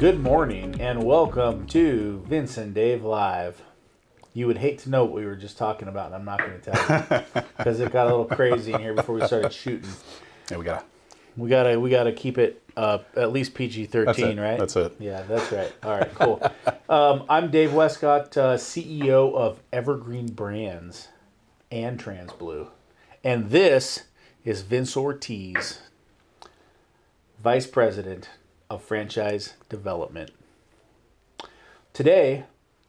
Good morning and welcome to Vince and Dave Live. You would hate to know what we were just talking about, and I'm not going to tell you because it got a little crazy in here before we started shooting. Yeah, we gotta keep it at least PG-13, right? That's it. Yeah, that's right. All right, cool. I'm Dave Westcott, CEO of Evergreen Brands and TransBlue, and this is Vince Ortiz, Vice President of Franchise Development. Today,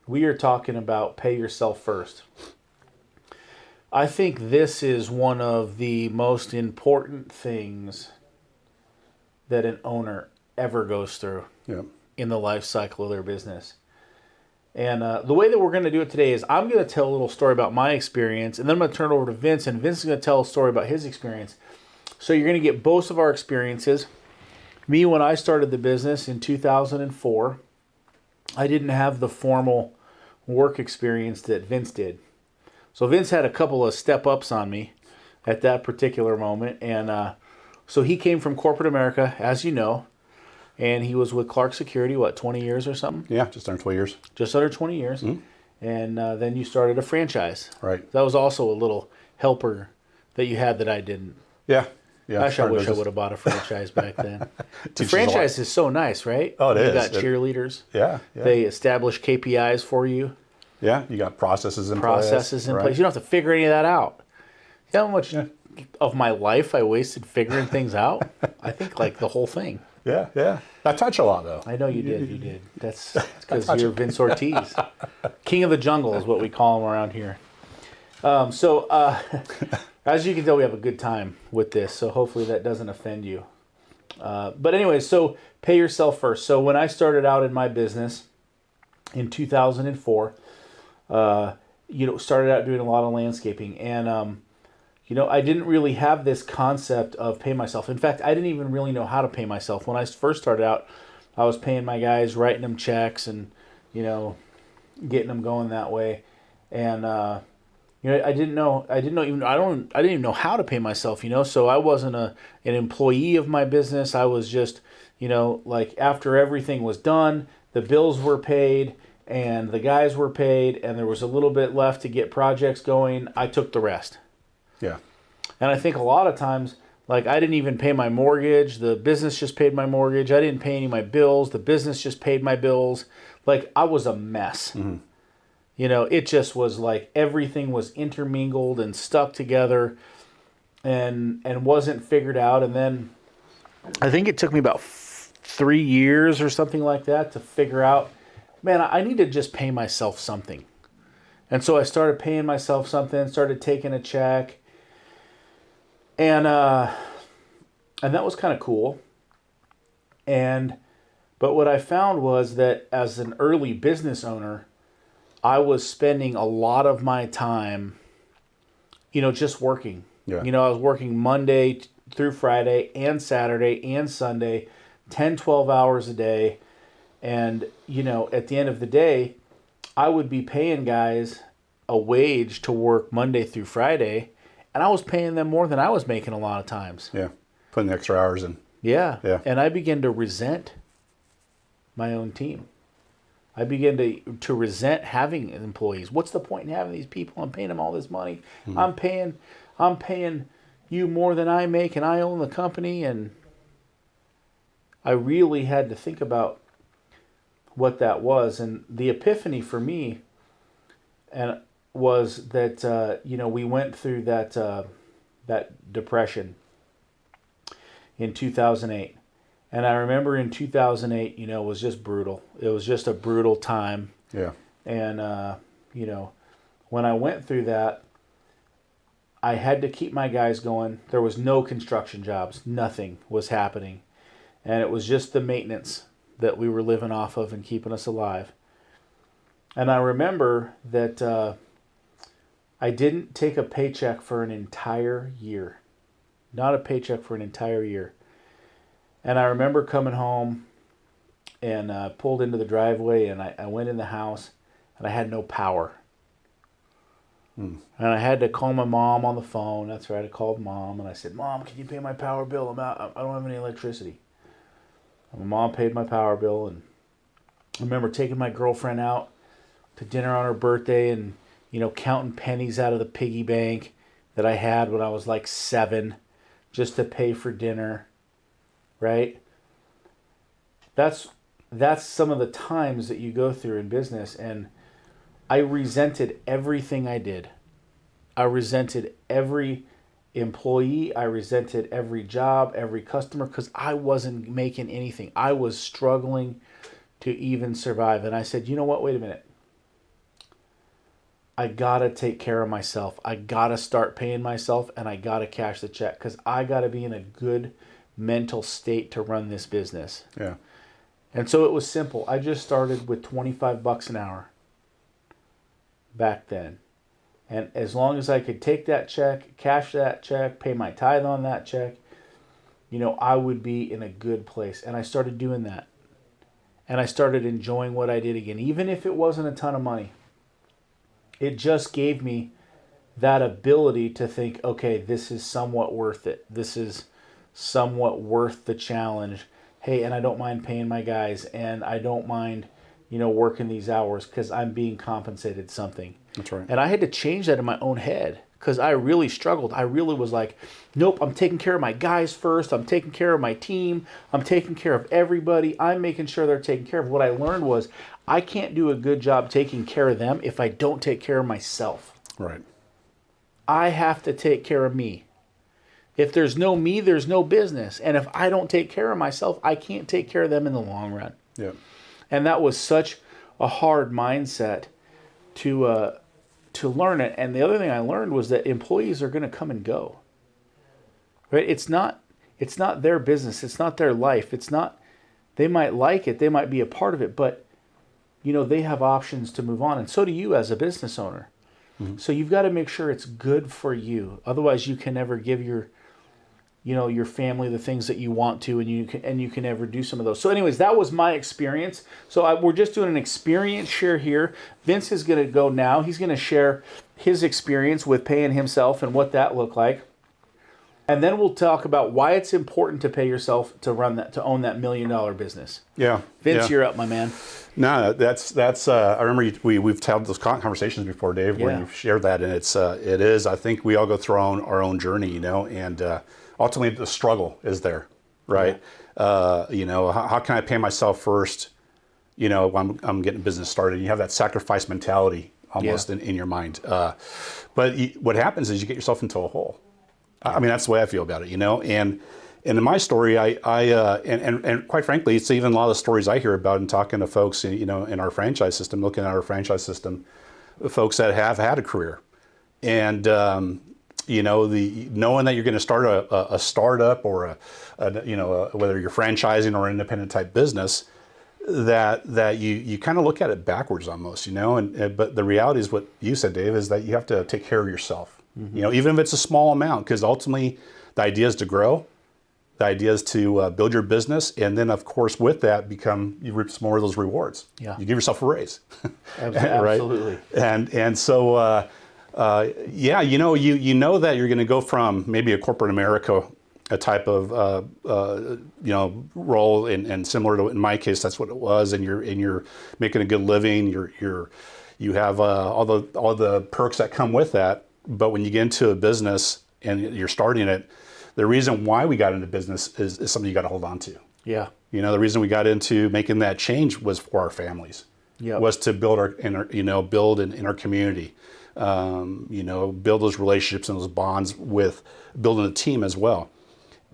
we are talking about pay yourself first. I think this is one of the most important things that an owner ever goes through in the life cycle of their business. And the way that we're going to do it today is I'm going to tell a little story about my experience, and then I'm going to turn it over to Vince, and Vince is going to tell a story about his experience. So you're going to get both of our experiences. Me, when I started the business in 2004, I didn't have the formal work experience that Vince did. So Vince had a couple of step-ups on me at that particular moment. And so he came from corporate America, as you know, and he was with Clark Security, 20 years or something? Yeah, just under 20 years. Just under 20 years. Mm-hmm. And then you started a franchise. Right. That was also a little helper that you had that I didn't. Yeah. Gosh, I wish I would have bought a franchise back then. The franchise is so nice, right? Oh, it is. You got cheerleaders. Yeah. They establish KPIs for you. Yeah, you got processes in place. You don't have to figure any of that out. You know how much of my life I wasted figuring things out? I think like the whole thing. Yeah. I touch a lot, though. I know you did. That's because you're Vince Ortiz. King of the jungle is what we call him around here. As you can tell, we have a good time with this, so hopefully that doesn't offend you. But anyway, so pay yourself first. So when I started out in my business in 2004, started out doing a lot of landscaping, and I didn't really have this concept of pay myself. In fact, I didn't even really know how to pay myself. When I first started out, I was paying my guys, writing them checks, and getting them going that way, and I didn't even know how to pay myself, so I wasn't an employee of my business. I was just, after everything was done, the bills were paid and the guys were paid and there was a little bit left to get projects going. I took the rest. Yeah. And I think a lot of times, I didn't even pay my mortgage. The business just paid my mortgage. I didn't pay any of my bills. The business just paid my bills. I was a mess. Mm-hmm. It just was everything was intermingled and stuck together and wasn't figured out. And then I think it took me about 3 years or something like that to figure out, man, I need to just pay myself something. And so I started paying myself something, started taking a check. And that was kind of cool. But what I found was that as an early business owner, I was spending a lot of my time, just working. Yeah. I was working Monday through Friday and Saturday and Sunday, 10, 12 hours a day. And, at the end of the day, I would be paying guys a wage to work Monday through Friday, and I was paying them more than I was making a lot of times. Yeah, putting the extra hours in. Yeah. And I began to resent my own team. I began to resent having employees. What's the point in having these people? I'm paying them all this money. Mm-hmm. I'm paying you more than I make, and I own the company. And I really had to think about what that was. And the epiphany for me was that we went through that depression in 2008. And I remember in 2008, it was just brutal. It was just a brutal time. Yeah. And, when I went through that, I had to keep my guys going. There was no construction jobs. Nothing was happening. And it was just the maintenance that we were living off of and keeping us alive. And I remember that I didn't take a paycheck for an entire year. Not a paycheck for an entire year. And I remember coming home and pulled into the driveway, and I went in the house, and I had no power. And I had to call my mom on the phone. That's right, I called Mom, and I said, Mom, can you pay my power bill? I don't have any electricity. And my mom paid my power bill, and I remember taking my girlfriend out to dinner on her birthday and, counting pennies out of the piggy bank that I had when I was like 7 just to pay for dinner, right? That's some of the times that you go through in business, and I resented everything I did. I resented every employee. I resented every job, every customer, because I wasn't making anything. I was struggling to even survive. And I said, you know what? Wait a minute. I got to take care of myself. I got to start paying myself, and I got to cash the check because I got to be in a good mental state to run this business. Yeah. And so it was simple. I just started with $25 an hour back then. And as long as I could take that check, cash that check, pay my tithe on that check, I would be in a good place. And I started doing that. And I started enjoying what I did again, even if it wasn't a ton of money. It just gave me that ability to think, okay, this is somewhat worth it. This is somewhat worth the challenge. Hey, and I don't mind paying my guys, and I don't mind, working these hours because I'm being compensated something. That's right. And I had to change that in my own head because I really struggled. I really was like, nope, I'm taking care of my guys first. I'm taking care of my team. I'm taking care of everybody. I'm making sure they're taken care of. What I learned was I can't do a good job taking care of them if I don't take care of myself. Right. I have to take care of me. If there's no me, there's no business. And if I don't take care of myself, I can't take care of them in the long run. Yeah. And that was such a hard mindset to learn it. And the other thing I learned was that employees are going to come and go. Right? It's not their business. It's not their life. They might like it. They might be a part of it, but they have options to move on. And so do you as a business owner. Mm-hmm. So you've got to make sure it's good for you. Otherwise you can never give your family the things that you want to, and you can never do some of those. So anyways, that was my experience. So we're just doing an experience share here. Vince is going to go now. He's going to share his experience with paying himself and what that looked like. And then we'll talk about why it's important to pay yourself to own that $1 million business. Yeah. Vince, yeah. You're up, my man. No, that's. I remember we've had those conversations before, Dave, where you've shared that, and it is. I think we all go through our own journey, and ultimately the struggle is there, right? Yeah. How can I pay myself first? When I'm getting business started. You have that sacrifice mentality almost in your mind, but what happens is you get yourself into a hole. I mean, that's the way I feel about it, and in my story, and quite frankly, it's even a lot of the stories I hear about and talking to folks, in our franchise system, looking at our franchise system, folks that have had a career, and knowing that you're going to start a startup or whether you're franchising or an independent type business, that you kind of look at it backwards almost, but the reality is what you said, Dave, is that you have to take care of yourself. Mm-hmm. Even if it's a small amount, because ultimately the idea is to grow. The idea is to build your business, and then, of course, with that, you reap some more of those rewards. Yeah. You give yourself a raise. Absolutely. Right? And so, you know that you're going to go from maybe a corporate America, a type of role, and similar to, in my case, that's what it was. And you're making a good living. You have all the perks that come with that. But when you get into a business and you're starting it, the reason why we got into business is something you got to hold on to. Yeah. The reason we got into making that change was for our families. Yeah. Was to build build in our community, build those relationships and those bonds with building a team as well.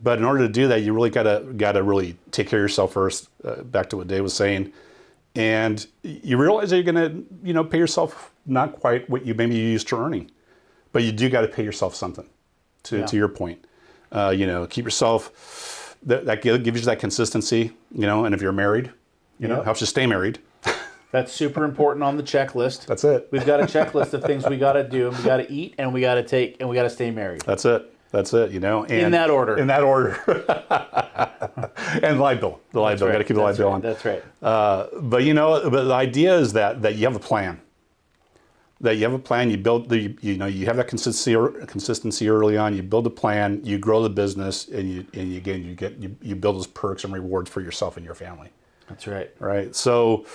But in order to do that, you really got to really take care of yourself first. Back to what Dave was saying, and you realize that you're going to pay yourself not quite what you used to earning, but you do got to pay yourself something. To your point. Keep yourself, that gives you that consistency, and if you're married, helps you stay married. That's super important on the checklist. That's it. We've got a checklist of things we got to do, and we got to eat, and we got to take, and we got to stay married. That's it. And in that order. In that order. And the light bill. Got to keep the light bill on. That's right. But the idea is that you have a plan. You build you have that consistency early on. You build a plan, you grow the business, and you build those perks and rewards for yourself and your family. That's right. Right. So,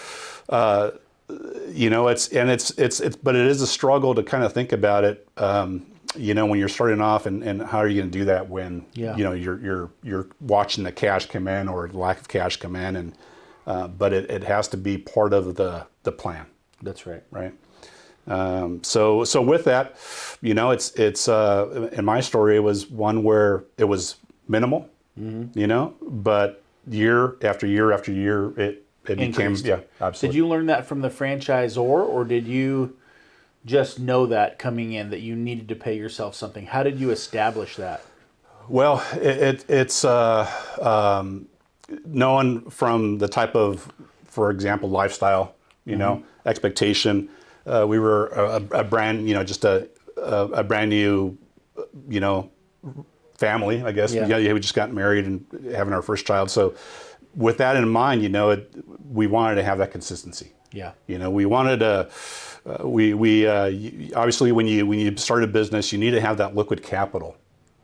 but it is a struggle to kind of think about it. When you're starting off, and how are you going to do that when Yeah. you're watching the cash come in or lack of cash come in, but it has to be part of the plan. That's right. Right. So with that, it's in my story, it was one where it was minimal, but year after year after year, it became, Increased. yeah, absolutely. Did you learn that from the franchisor, or did you just know that coming in that you needed to pay yourself something? How did you establish that? Well, it's knowing from the type of, for example, lifestyle, expectation. We were a brand, just a brand new, family, I guess. Yeah. We just got married and having our first child. So with that in mind, we wanted to have that consistency. Yeah. We wanted to, obviously when you start a business, you need to have that liquid capital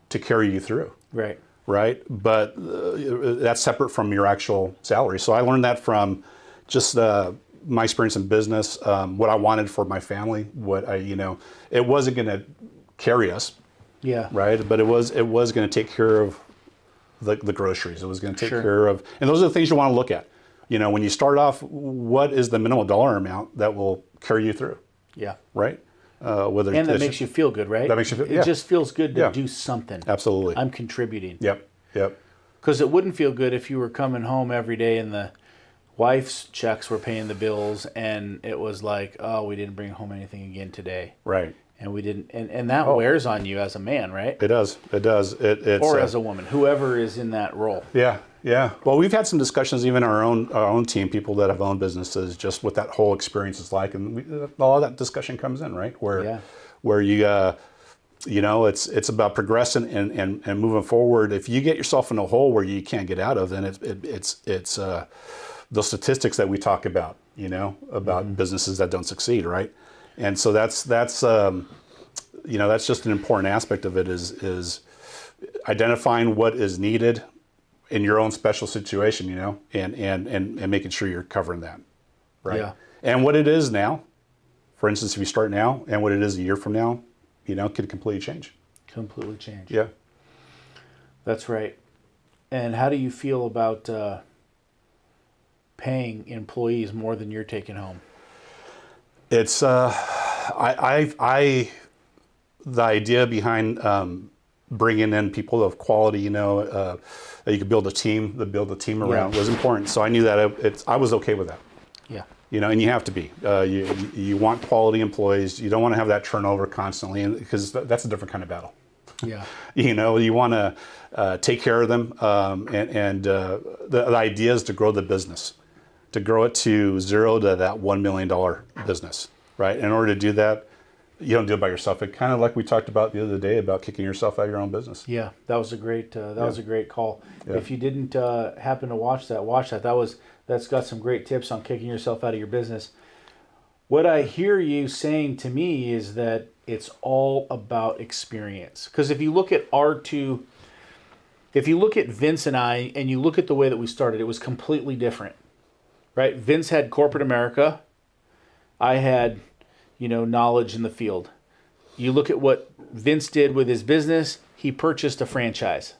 to carry you through. Right. Right. But that's separate from your actual salary. So I learned that from just my experience in business, what I wanted for my family, it wasn't going to carry us. Yeah. Right. But it was going to take care of the groceries. It was going to take Sure. care of, and those are the things you want to look at. When you start off, what is the minimal dollar amount that will carry you through? Yeah. Right. Whether And that makes you feel good, right? That makes you feel, It just feels good to Yeah. do something. Absolutely. I'm contributing. Yep. Because it wouldn't feel good if you were coming home every day and the wife's checks were paying the bills and it was like, oh, we didn't bring home anything again today. Right. And we didn't, and that wears on you as a man, right? It does. It's, or as a woman, whoever is in that role. Yeah. Well, we've had some discussions, even our own team, people that have owned businesses, just what that whole experience is like, and all of that discussion comes in, right? Where you, it's about progressing and moving forward. If you get yourself in a hole where you can't get out of, then it's those statistics that we talk about, about businesses that don't succeed, right? And so that's just an important aspect of it is identifying what is needed in your own special situation, and making sure you're covering that, right? Yeah. And what it is now, for instance, if you start now and what it is a year from now, could completely change. Completely change. Yeah. That's right. And how do you feel about paying employees more than you're taking home? It's the idea behind bringing in people of quality, that you could build a team around was important. So I knew that I was okay with that. Yeah. And you have to be. You want quality employees. You don't want to have that turnover constantly, because that's a different kind of battle. Yeah. You want to take care of them, and the idea is to grow the business, to grow it to zero to that $1 million business, right? In order to do that, you don't do it by yourself. It kind of like we talked about the other day about kicking yourself out of your own business. Yeah, that was a great was a great call. Yeah. If you didn't happen to watch that. That's got some great tips on kicking yourself out of your business. What I hear you saying to me is that it's all about experience. Because if you look at Vince and I, and you look at the way that we started, it was completely different, right? Vince had corporate America. I had, knowledge in the field. You look at what Vince did with his business, he purchased a franchise.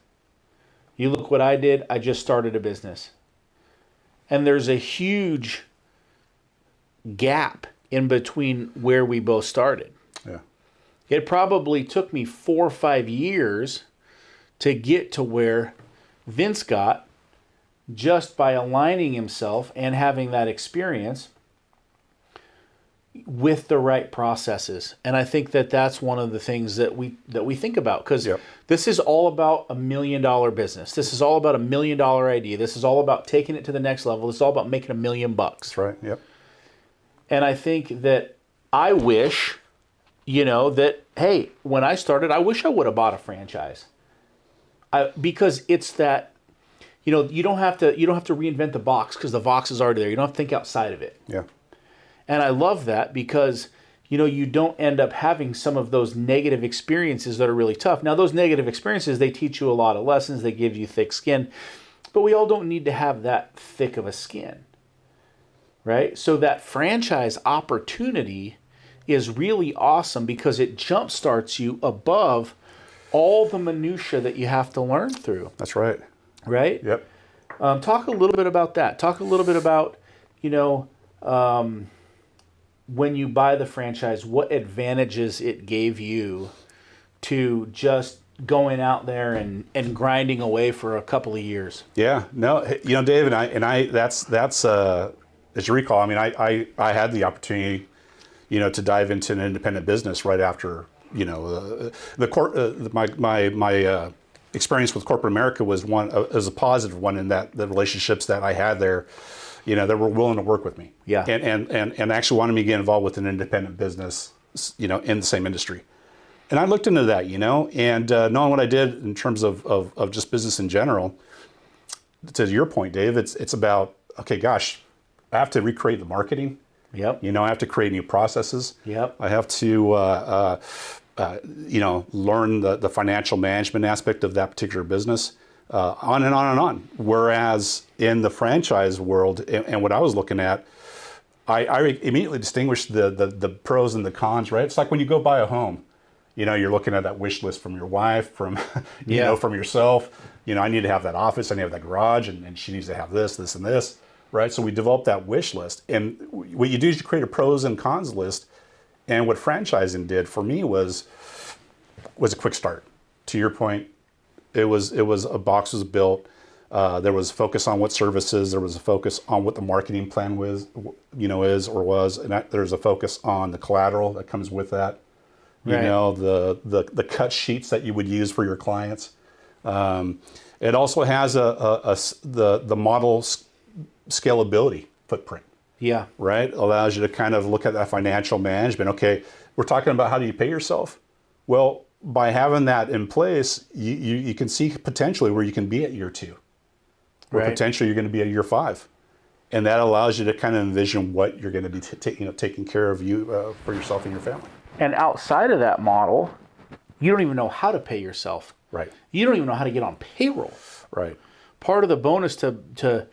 You look what I did, I just started a business. And there's a huge gap in between where we both started. Yeah. It probably took me 4 or 5 years to get to where Vince got, just by aligning himself and having that experience with the right processes. And I think that that's one of the things that we think about, because this is all about $1 million business. This is all about $1 million idea. This is all about taking it to the next level. This is all about making $1 million. That's right. Yep. And I think that I wish, that, hey, when I started, I wish I would have bought a franchise. Because it's that, you don't have to reinvent the box, because the box is already there. You don't have to think outside of it. Yeah. And I love that, because, you don't end up having some of those negative experiences that are really tough. Now, those negative experiences, they teach you a lot of lessons. They give you thick skin. But we all don't need to have that thick of a skin, right? So that franchise opportunity is really awesome because it jumpstarts you above all the minutia that you have to learn through, That's right. right? Yep. Talk a little bit about that. Talk a little bit about, you know, when you buy the franchise, what advantages it gave you to just going out there and grinding away for a couple of years. Yeah, no, you know, Dave, that's as you recall, I mean, I had the opportunity, you know, to dive into an independent business right after, you know, my experience with corporate America was a positive one in that the relationships that I had there, you know, that were willing to work with me. Yeah. And actually wanted me to get involved with an independent business, you know, in the same industry. And I looked into that, you know, and knowing what I did in terms of just business in general, to your point, Dave, it's about, okay, gosh, I have to recreate the marketing. Yep. You know, I have to create new processes. Yep. I have to, you know, learn the financial management aspect of that particular business, on and on and on. Whereas in the franchise world, and what I was looking at, I immediately distinguished the pros and the cons, right? It's like when you go buy a home. You know, you're looking at that wish list from your wife, from, you know, from yourself. You know, I need to have that office, I need to have that garage, and she needs to have this, this, and this, right? So we developed that wish list. And what you do is you create a pros and cons list. And what franchising did for me was a quick start. To your point, it was a box was built. There was a focus on what services. There was a focus on what the marketing plan was, you know, is or was, and there's a focus on the collateral that comes with that. You know, the cut sheets that you would use for your clients. It also has the model scalability footprint. Yeah. Right? Allows you to kind of look at that financial management. Okay, we're talking about how do you pay yourself? Well, by having that in place, you can see potentially where you can be at year 2. Or potentially you're going to be at year 5. And that allows you to kind of envision what you're going to be taking care of you for yourself and your family. And outside of that model, you don't even know how to pay yourself. Right. You don't even know how to get on payroll. Right. Part of the bonus to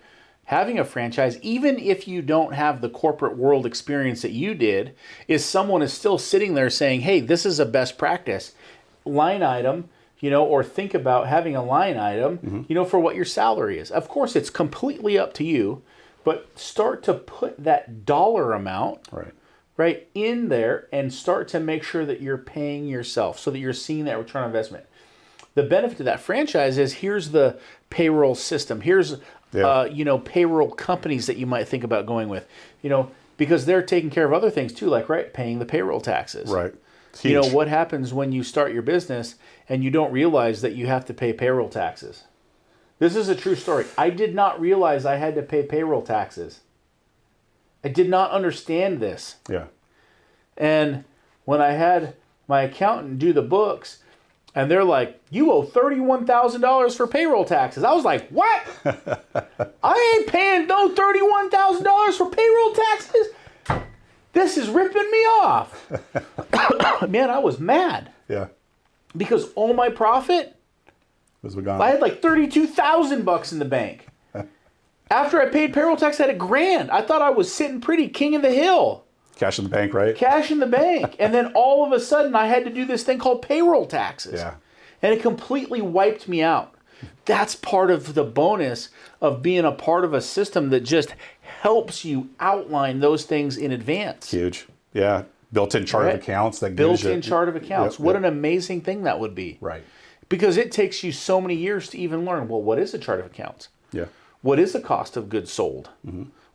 having a franchise, even if you don't have the corporate world experience that you did, is someone is still sitting there saying, hey, this is a best practice. Line item, you know, or think about having a line item, you know, for what your salary is. Of course, it's completely up to you, but start to put that dollar amount right in there and start to make sure that you're paying yourself so that you're seeing that return on investment. The benefit of that franchise is here's the payroll system. Here's, you know, payroll companies that you might think about going with, you know, because they're taking care of other things too, like, paying the payroll taxes. Right. You know, what happens when you start your business and you don't realize that you have to pay payroll taxes? This is a true story. I did not realize I had to pay payroll taxes. I did not understand this. Yeah. And when I had my accountant do the books, and they're like, you owe $31,000 for payroll taxes. I was like, what? I ain't paying no $31,000 for payroll taxes. This is ripping me off. Man, I was mad. Yeah. Because all my profit, I had like $32,000 in the bank. After I paid payroll tax, I had $1,000. I thought I was sitting pretty, king of the hill. Cash in the bank, right? Cash in the bank. And then all of a sudden, I had to do this thing called payroll taxes. Yeah. And it completely wiped me out. That's part of the bonus of being a part of a system that just helps you outline those things in advance. Huge. Yeah. Built-in chart of accounts. That gives you... Built-in chart of accounts. What an amazing thing that would be. Right. Because it takes you so many years to even learn, well, what is a chart of accounts? Yeah. What is the cost of goods sold?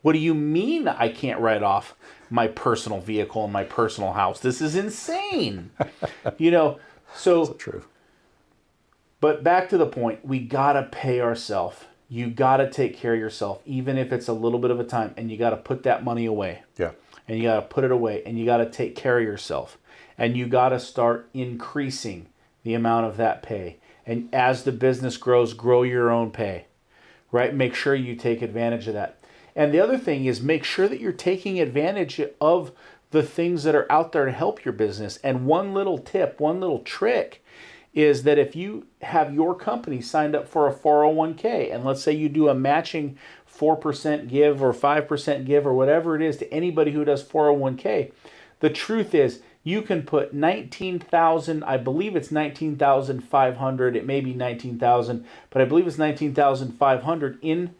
What do you mean I can't write off my personal vehicle and my personal house? This is insane. You know, so true. But back to the point, we got to pay ourselves. You got to take care of yourself, even if it's a little bit of a time, and you got to put that money away. Yeah. And you got to put it away, and you got to take care of yourself. And you got to start increasing the amount of that pay. And as the business grows, grow your own pay, right? Make sure you take advantage of that. And the other thing is make sure that you're taking advantage of the things that are out there to help your business. And one little tip, one little trick is that if you have your company signed up for a 401k, and let's say you do a matching 4% give or 5% give or whatever it is to anybody who does 401k, the truth is you can put 19,000, I believe it's 19,500, it may be 19,000, but I believe it's 19,500 into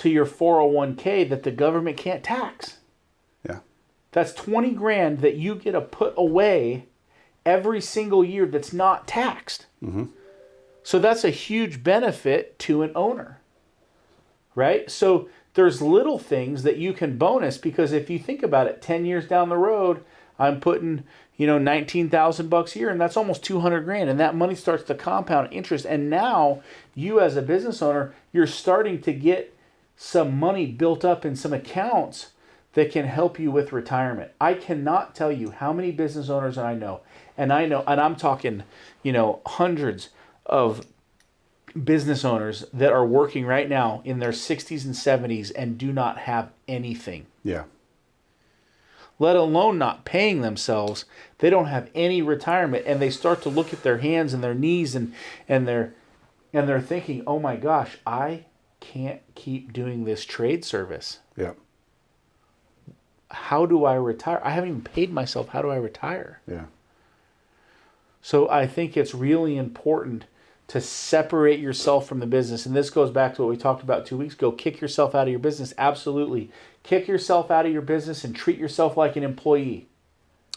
your 401k that the government can't tax. Yeah. That's 20 grand that you get to put away every single year that's not taxed. Mm-hmm. So that's a huge benefit to an owner, right? So there's little things that you can bonus, because if you think about it, 10 years down the road, I'm putting, $19,000 a year, and that's almost 200 grand, and that money starts to compound interest. And now you as a business owner, you're starting to get some money built up in some accounts that can help you with retirement. I cannot tell you how many business owners I know, and I'm talking, hundreds of business owners that are working right now in their 60s and 70s and do not have anything. Yeah. Let alone not paying themselves. They don't have any retirement, and they start to look at their hands and their knees and they're thinking, "Oh my gosh, I can't keep doing this trade service. Yeah. How do I retire? I haven't even paid myself. How do I retire?" Yeah. So I think it's really important to separate yourself from the business. And this goes back to what we talked about 2 weeks ago. Kick yourself out of your business. Absolutely. Kick yourself out of your business and treat yourself like an employee.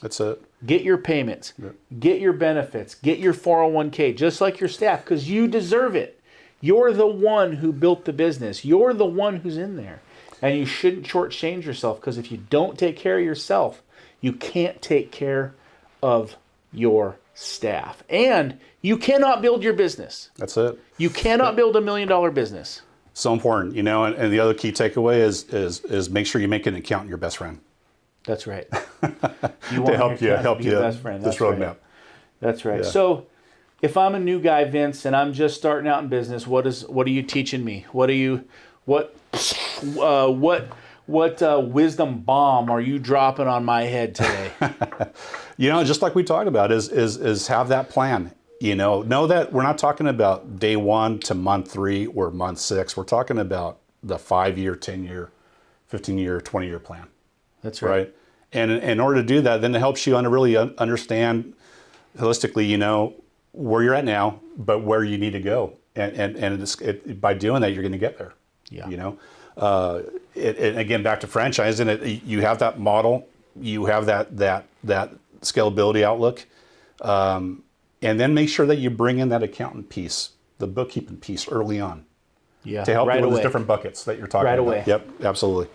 That's it. Get your payments. Yep. Get your benefits. Get your 401k, just like your staff, because you deserve it. You're the one who built the business. You're the one who's in there. And you shouldn't shortchange yourself, because if you don't take care of yourself, you can't take care of your staff. And you cannot build your business. That's it. You cannot build $1 million business. So important, and the other key takeaway is make sure you make an accountant your best friend. That's right. You to help you best friend. this roadmap. Right. That's right. Yeah. So if I'm a new guy, Vince, and I'm just starting out in business, what are you teaching me? What wisdom bomb are you dropping on my head today? Just like we talked about, is have that plan. Know that we're not talking about day 1 to month 3 or month 6. We're talking about the 5-year, 10-year, 15-year, 20-year plan. That's right. And in order to do that, then it helps you really understand holistically, where you're at now, but where you need to go. And by doing that, you're going to get there. Yeah. And again, back to franchising, you have that model, you have that scalability outlook, and then make sure that you bring in that accountant piece, the bookkeeping piece early on, yeah, to help right you with away. those different buckets that you're talking Right about. away. Yep, absolutely.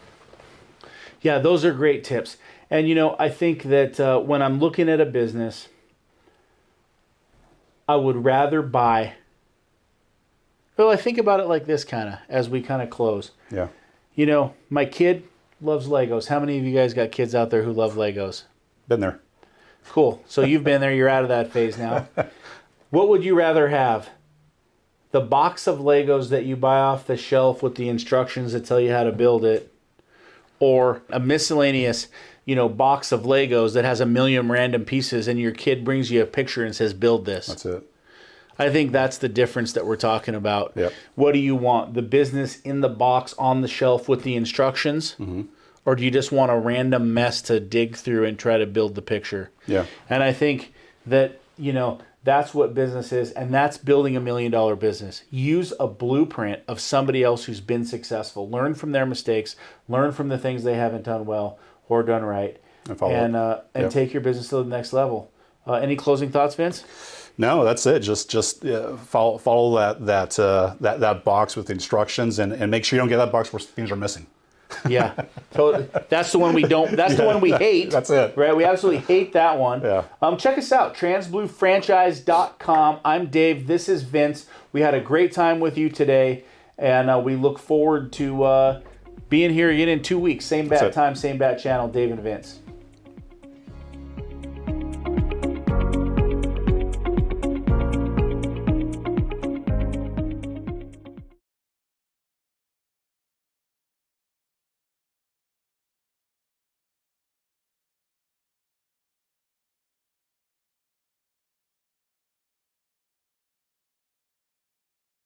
Yeah, those are great tips. And I think that when I'm looking at a business, I would rather buy. Well, I think about it like this as we close. Yeah. My kid loves Legos. How many of you guys got kids out there who love Legos? Been there. Cool. So you've been there. You're out of that phase now. What would you rather have? The box of Legos that you buy off the shelf with the instructions that tell you how to build it, or a miscellaneous, box of Legos that has 1 million random pieces, and your kid brings you a picture and says, "Build this"? That's it. I think that's the difference that we're talking about. Yep. What do you want? The business in the box on the shelf with the instructions? Mm-hmm. Or do you just want a random mess to dig through and try to build the picture? Yeah. And I think that, that's what business is, and that's building $1 million business. Use a blueprint of somebody else who's been successful. Learn from their mistakes. Learn from the things they haven't done well or done right. And take your business to the next level. Any closing thoughts, Vince? No, that's it. Just follow that box with instructions, and make sure you don't get that box where things are missing. Yeah, totally. That's the one we don't. That's the one we hate. That's it. Right? We absolutely hate that one. Yeah. Check us out, transbluefranchise.com. I'm Dave. This is Vince. We had a great time with you today, and we look forward to being here again in 2 weeks. Same bat time, same bat channel. Dave and Vince.